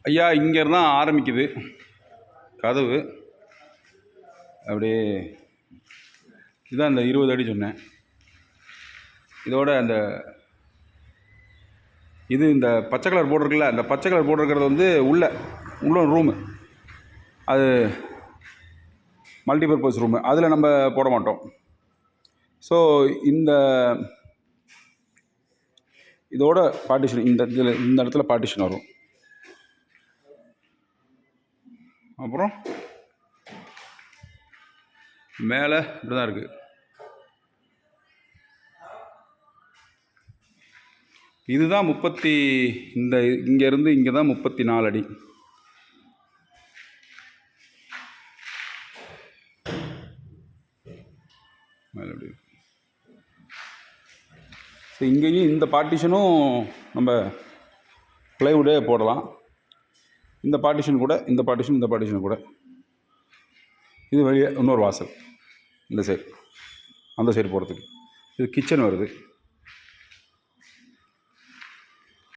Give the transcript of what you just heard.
ஐயா இங்கேருந்து தான் ஆரம்பிக்குது கதவு. அப்படியே இதுதான் இந்த 20 அடி சொன்னேன். இதோட அந்த இது இந்த பச்சை கலர் போர்டு இருக்குல்ல, அந்த பச்சை கலர் போர்டு இருக்கிறது வந்து உள்ள ரூமு. அது மல்டிபர்பஸ் ரூமு. அதில் நம்ம போட மாட்டோம். ஸோ இதோட பார்ட்டிஷன் இந்த இடத்துல பார்ட்டிஷன் வரும். அப்புறம் மேலே இப்படி தான் இருக்குது. இதுதான் இங்கேருந்து இங்கே தான் 34 அடி. மேலே எப்படி இருக்கு. ஸோ இங்கேயும் இந்த பார்ட்டிஷனும் நம்ம ப்ளைவுட்டே போடலாம். இந்த பார்ட்டிஷன் கூட இந்த பார்ட்டிஷன் கூட. இது வெளியே இன்னொரு வாசல், இந்த சைடு அந்த சைடு போகிறதுக்கு. இது கிச்சன் வருது.